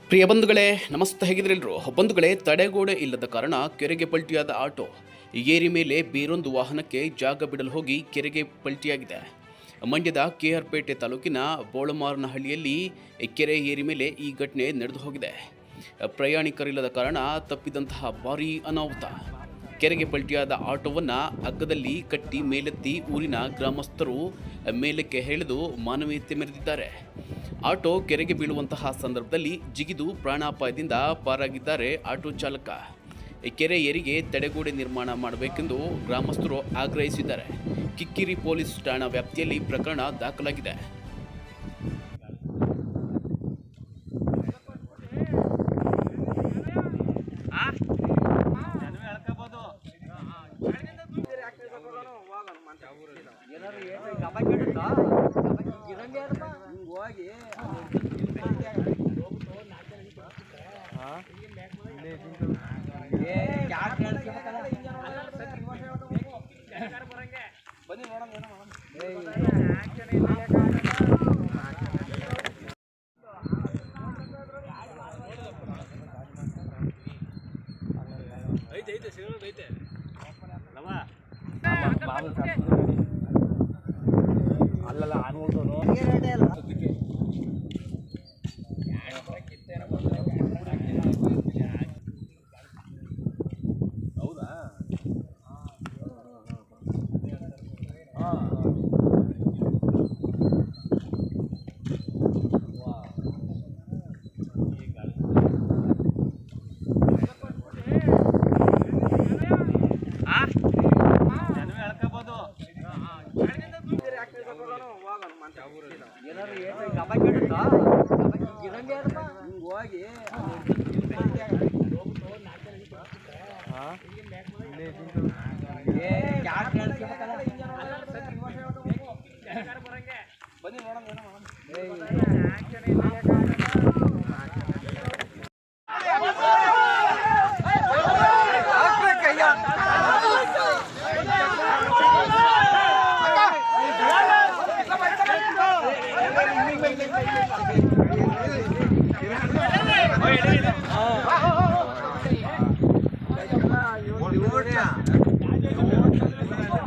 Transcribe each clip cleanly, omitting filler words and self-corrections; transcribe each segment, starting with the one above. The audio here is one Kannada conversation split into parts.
ಪ್ರಿಯ ಬಂಧುಗಳೇ, ನಮಸ್ತೆ. ಹೇಗಿದ್ರೆಲ್ಲರೂ ಬಂಧುಗಳೇ, ತಡೆಗೋಡೆ ಇಲ್ಲದ ಕಾರಣ ಕೆರೆಗೆ ಪಲ್ಟಿಯಾದ ಆಟೋ. ಏರಿ ಮೇಲೆ ಬೇರೊಂದು ವಾಹನಕ್ಕೆ ಜಾಗ ಬಿಡಲು ಹೋಗಿ ಕೆರೆಗೆ ಪಲ್ಟಿಯಾಗಿದೆ. ಮಂಡ್ಯದ ಕೆಆರ್ ಪೇಟೆ ತಾಲೂಕಿನ ಬೋಳಮಾರನಹಳ್ಳಿಯಲ್ಲಿ ಕೆರೆ ಏರಿ ಮೇಲೆ ಈ ಘಟನೆ ನಡೆದು ಹೋಗಿದೆ. ಪ್ರಯಾಣಿಕರಿಲ್ಲದ ಕಾರಣ ತಪ್ಪಿದಂತಹ ಭಾರೀ ಅನಾಹುತ. ಕೆರೆಗೆ ಪಲ್ಟಿಯಾದ ಆಟೋವನ್ನು ಹಗ್ಗದಲ್ಲಿ ಕಟ್ಟಿ ಮೇಲೆತ್ತಿ ಊರಿನ ಗ್ರಾಮಸ್ಥರು ಮೇಲಕ್ಕೆ ಎಳೆದು ಮಾನವೀಯತೆ ಮೆರೆದಿದ್ದಾರೆ. ಆಟೋ ಕೆರೆಗೆ ಬೀಳುವಂತಹ ಸಂದರ್ಭದಲ್ಲಿ ಜಿಗಿದು ಪ್ರಾಣಾಪಾಯದಿಂದ ಪಾರಾಗಿದ್ದಾರೆ ಆಟೋ ಚಾಲಕ. ಕೆರೆ ಏರಿಗೆ ತಡೆಗೋಡೆ ನಿರ್ಮಾಣ ಮಾಡಬೇಕೆಂದು ಗ್ರಾಮಸ್ಥರು ಆಗ್ರಹಿಸಿದ್ದಾರೆ. ಕಿಕ್ಕಿರಿ ಪೊಲೀಸ್ ಠಾಣಾ ವ್ಯಾಪ್ತಿಯಲ್ಲಿ ಪ್ರಕರಣ ದಾಖಲಾಗಿದೆ. ಅಲ್ಲಲ್ಲ ಆನ್ಬೋದು ಹೌದಾ?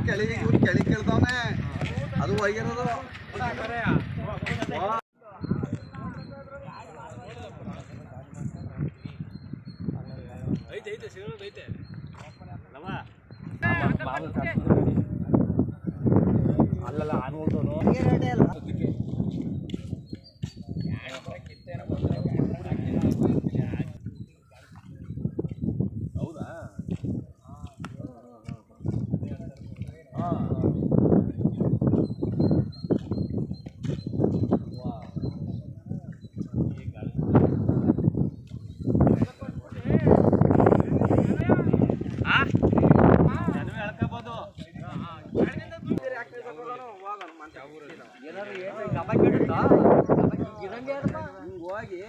ಕೆಳಿ ಕೇಳ್ತಾವನೆ ಅದು ಹೋಗಿರೋದು. ಅಲ್ಲಲ್ಲ ಆನ್ಬೋದು ಹೌದಾ? ಹೋಗಿ